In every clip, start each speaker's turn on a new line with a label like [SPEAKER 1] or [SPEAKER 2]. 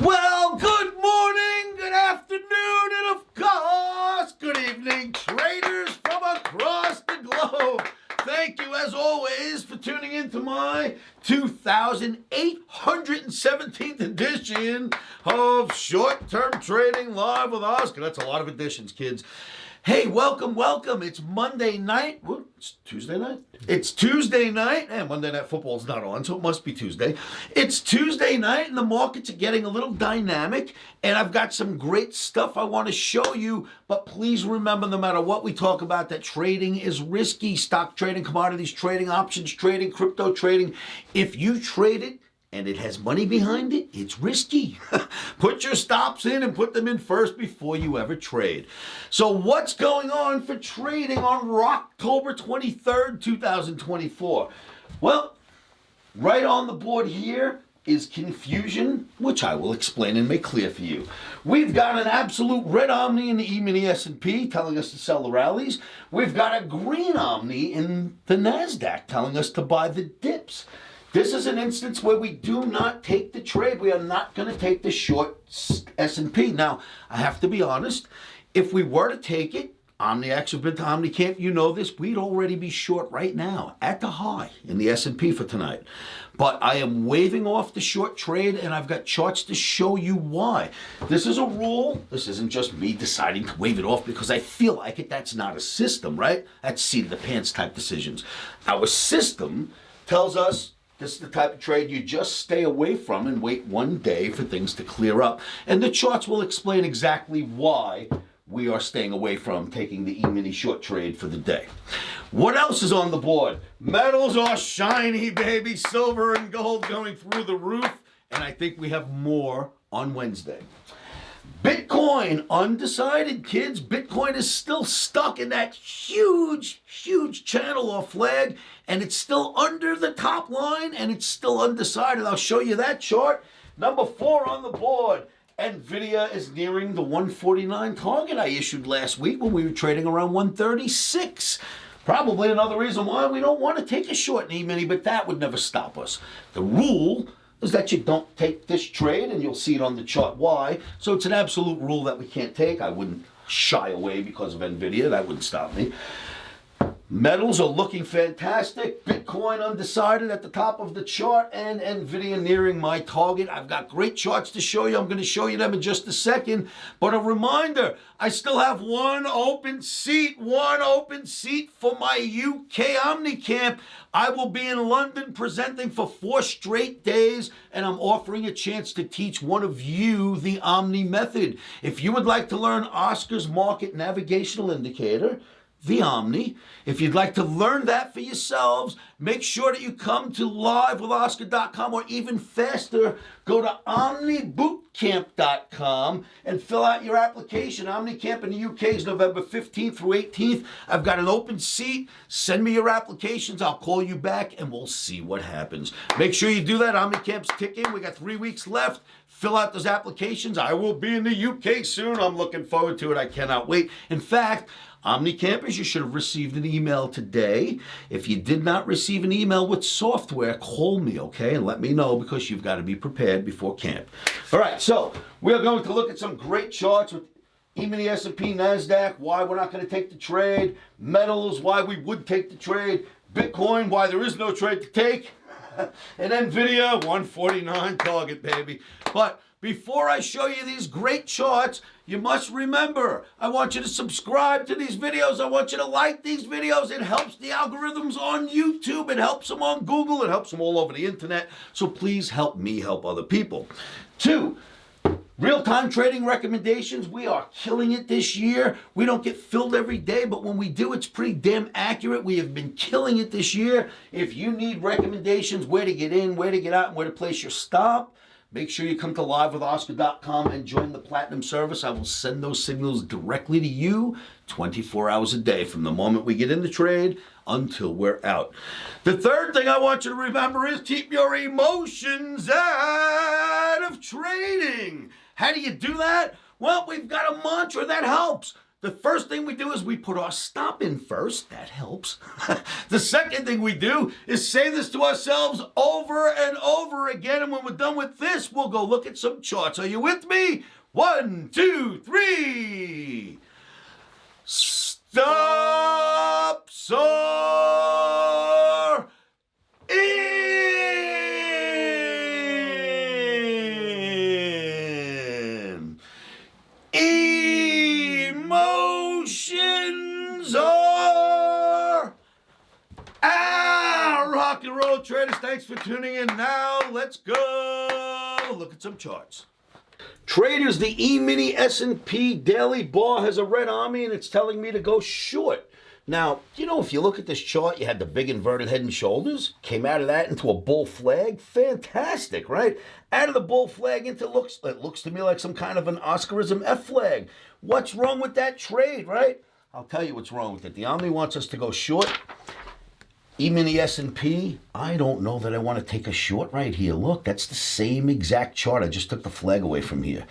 [SPEAKER 1] Well, good morning, good afternoon, and of course, good evening, traders from across the globe. Thank you, as always, for tuning in to my 2,817th edition of Short-Term Trading Live with Oscar. That's a lot of editions, kids. Hey, welcome. It's Monday night. What? It's Tuesday night? It's Tuesday night, and Monday Night Football's not on, so it must be Tuesday. It's Tuesday night, and the markets are getting a little dynamic, and I've got some great stuff I want to show you, but please remember, no matter what we talk about, that trading is risky. Stock trading, commodities trading, options trading, crypto trading. If you trade it, and it has money behind it, it's risky. Put your stops in and put them in first before you ever trade. So what's going on for trading on October 23rd, 2024? Well, right on the board here is confusion, which I will explain and make clear for you. We've got an absolute red OMNI in the E-mini S&P telling us to sell the rallies. We've got a green OMNI in the NASDAQ telling us to buy the dips. This is an instance where we do not take the trade. We are not going to take the short S&P. Now, I have to be honest. If we were to take it, OmniX have been to OmniCamp, you know this, we'd already be short right now at the high in the S&P for tonight. But I am waving off the short trade, and I've got charts to show you why. This is a rule. This isn't just me deciding to wave it off because I feel like it. That's not a system, right? That's seat of the pants type decisions. Our system tells us this is the type of trade you just stay away from and wait one day for things to clear up. And the charts will explain exactly why we are staying away from taking the E-mini short trade for the day. What else is on the board? Metals are shiny, baby. Silver and gold going through the roof. And I think we have more on Wednesday. Bitcoin, undecided, kids. Bitcoin is still stuck in that huge channel or flag, and it's still under the top line, and it's still undecided. I'll show you that chart. Number 4 on the board. Nvidia is nearing the 149 target I issued last week when we were trading around 136. Probably another reason why we don't want to take a short in E-mini, but that would never stop us. The rule is that you don't take this trade, and you'll see it on the chart why. So it's an absolute rule that we can't take. I wouldn't shy away because of Nvidia. That wouldn't stop me. Metals are looking fantastic. Bitcoin undecided at the top of the chart, and Nvidia nearing my target. I've got great charts to show you. I'm going to show you them in just a second. But a reminder, I still have one open seat for my UK OmniCamp. I will be in London presenting for 4 straight days, and I'm offering a chance to teach one of you the Omni method. If you would like to learn Oscar's market navigational indicator, the Omni. If you'd like to learn that for yourselves, make sure that you come to livewithoscar.com, or even faster, go to omnibootcamp.com and fill out your application. OmniCamp in the UK is November 15th through 18th. I've got an open seat. Send me your applications. I'll call you back and we'll see what happens. Make sure you do that. OmniCamp's ticking. We got 3 weeks left. Fill out those applications. I will be in the UK soon. I'm looking forward to it. I cannot wait. In fact, Omni campers, you should have received an email today. If you did not receive an email with software, call me, okay? And let me know, because you've got to be prepared before camp. All right, so we're going to look at some great charts with E-mini S&P, NASDAQ, why we're not going to take the trade, metals, why we would take the trade, Bitcoin, why there is no trade to take, and Nvidia, 149 target, baby. But before I show you these great charts, you must remember, I want you to subscribe to these videos. I want you to like these videos. It helps the algorithms on YouTube. It helps them on Google. It helps them all over the internet. So please help me help other people. 2, real-time trading recommendations. We are killing it this year. We don't get filled every day, but when we do, it's pretty damn accurate. We have been killing it this year. If you need recommendations, where to get in, where to get out, and where to place your stop, make sure you come to livewithoscar.com and join the Platinum service. I will send those signals directly to you 24 hours a day from the moment we get in the trade until we're out. The third thing I want you to remember is keep your emotions out of trading. How do you do that? Well, we've got a mantra that helps. The first thing we do is we put our stop in first. That helps. The second thing we do is say this to ourselves over and over again. And when we're done with this, we'll go look at some charts. Are you with me? 1, 2, 3. Stop, soar, in. Emotions are out. Rock and roll traders, thanks for tuning in. Now let's go look at some charts. Traders, the E-mini S&P daily bar has a red army and it's telling me to go short. Now, you know, if you look at this chart, you had the big inverted head and shoulders, came out of that into a bull flag. Fantastic, right? Out of the bull flag into it looks to me like some kind of an Oscarism F flag. What's wrong with that trade, right? I'll tell you what's wrong with it. The Omni wants us to go short. E-mini S&P, I don't know that I want to take a short right here. Look, that's the same exact chart. I just took the flag away from here.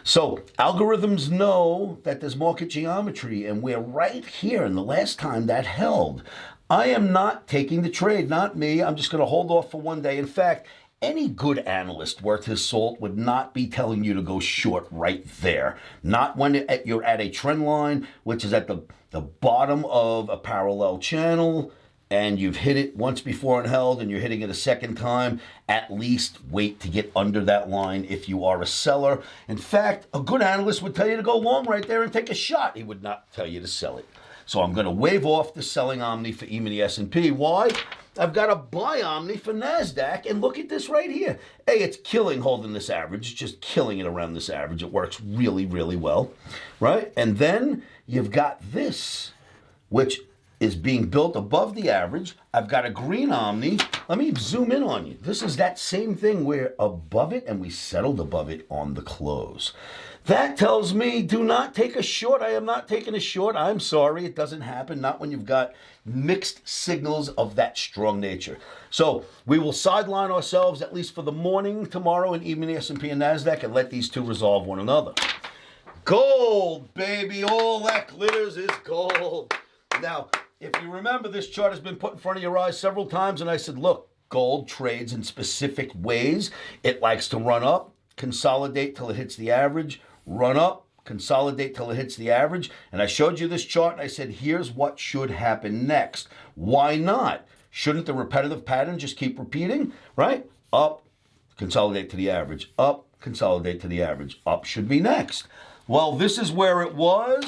[SPEAKER 1] So algorithms know that there's market geometry, and we're right here. And the last time that held, I am not taking the trade, not me. I'm just going to hold off for one day. In fact, any good analyst worth his salt would not be telling you to go short right there. Not when you're at a trend line, which is at the bottom of a parallel channel, and you've hit it once before and held, and you're hitting it a second time. At least wait to get under that line if you are a seller. In fact, a good analyst would tell you to go long right there and take a shot. He would not tell you to sell it. So I'm going to wave off the selling Omni for E-mini S&P. Why? I've got a buy Omni for NASDAQ, and look at this right here. Hey, it's killing holding this average. It's just killing it around this average. It works really, really well, right? And then you've got this, which is being built above the average. I've got a green Omni. Let me zoom in on you. This is that same thing. We're above it, and we settled above it on the close. That tells me do not take a short. I am not taking a short. I'm sorry. It doesn't happen. Not when you've got mixed signals of that strong nature. So we will sideline ourselves, at least for the morning tomorrow, in E-mini S&P and NASDAQ, and let these two resolve one another. Gold, baby. All that glitters is gold. Now, if you remember, this chart has been put in front of your eyes several times, and I said, look, gold trades in specific ways. It likes to run up, consolidate till it hits the average, run up, consolidate till it hits the average. And I showed you this chart, and I said, here's what should happen next. Why not? Shouldn't the repetitive pattern just keep repeating, right? Up, consolidate to the average, up, consolidate to the average, up should be next. Well, this is where it was.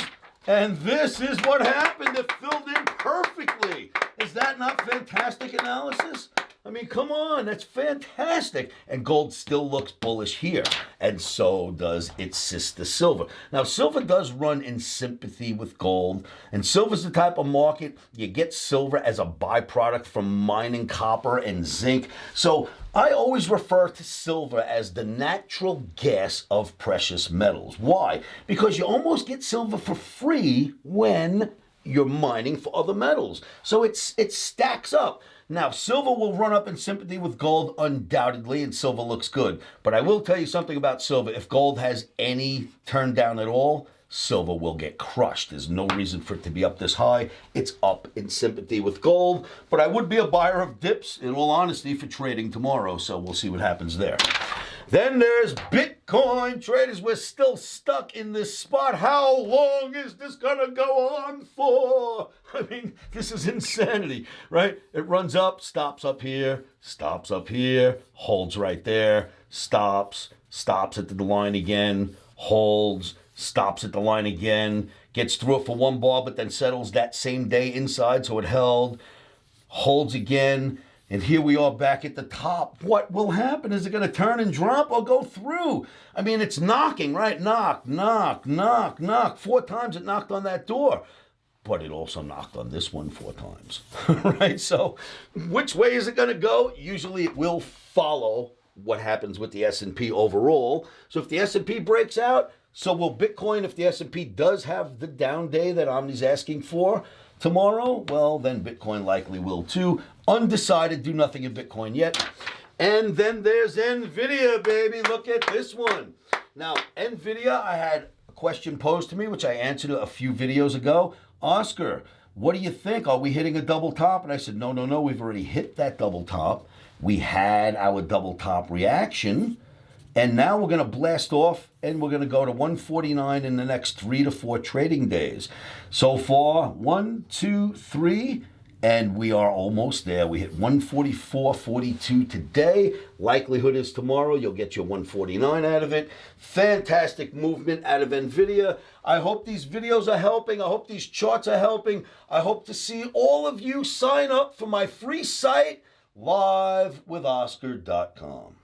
[SPEAKER 1] And this is what happened. It filled in perfectly. Is that not fantastic analysis? I mean, come on, that's fantastic. And gold still looks bullish here. And so does its sister silver. Now, silver does run in sympathy with gold. And silver's the type of market, you get silver as a byproduct from mining copper and zinc. So I always refer to silver as the natural gas of precious metals. Why? Because you almost get silver for free when you're mining for other metals. So it stacks up. Now, silver will run up in sympathy with gold undoubtedly, and silver looks good. But I will tell you something about silver. If gold has any turn down at all, silver will get crushed. There's no reason for it to be up this high. It's up in sympathy with gold. But I would be a buyer of dips, in all honesty, for trading tomorrow. So we'll see what happens there. Then there's Bitcoin traders. We're still stuck in this spot. How long is this going to go on for? I mean, this is insanity, right? It runs up, stops up here, holds right there, stops at the line again, holds, stops at the line again, gets through it for one bar, but then settles that same day inside, so it held, holds again. And here we are back at the top. What will happen? Is it going to turn and drop or go through? I mean, it's knocking, right? Knock, knock, knock, knock. 4 times it knocked on that door. But it also knocked on this one 4 times, right? So which way is it going to go? Usually it will follow what happens with the S&P overall. So if the S&P breaks out, so will Bitcoin. If the S&P does have the down day that Omni's asking for tomorrow, well, then Bitcoin likely will too. Undecided, do nothing in Bitcoin yet. And then there's Nvidia, baby. Look at this one. Now, Nvidia, I had question posed to me, which I answered a few videos ago. Oscar, what do you think? Are we hitting a double top? And I said, no, we've already hit that double top. We had our double top reaction. And now we're going to blast off and we're going to go to 149 in the next 3 to 4 trading days. So far, 1, 2, 3, and we are almost there. We hit 144.42 today. Likelihood is tomorrow you'll get your 149 out of it. Fantastic movement out of Nvidia. I hope these videos are helping. I hope these charts are helping. I hope to see all of you sign up for my free site, livewithoscar.com.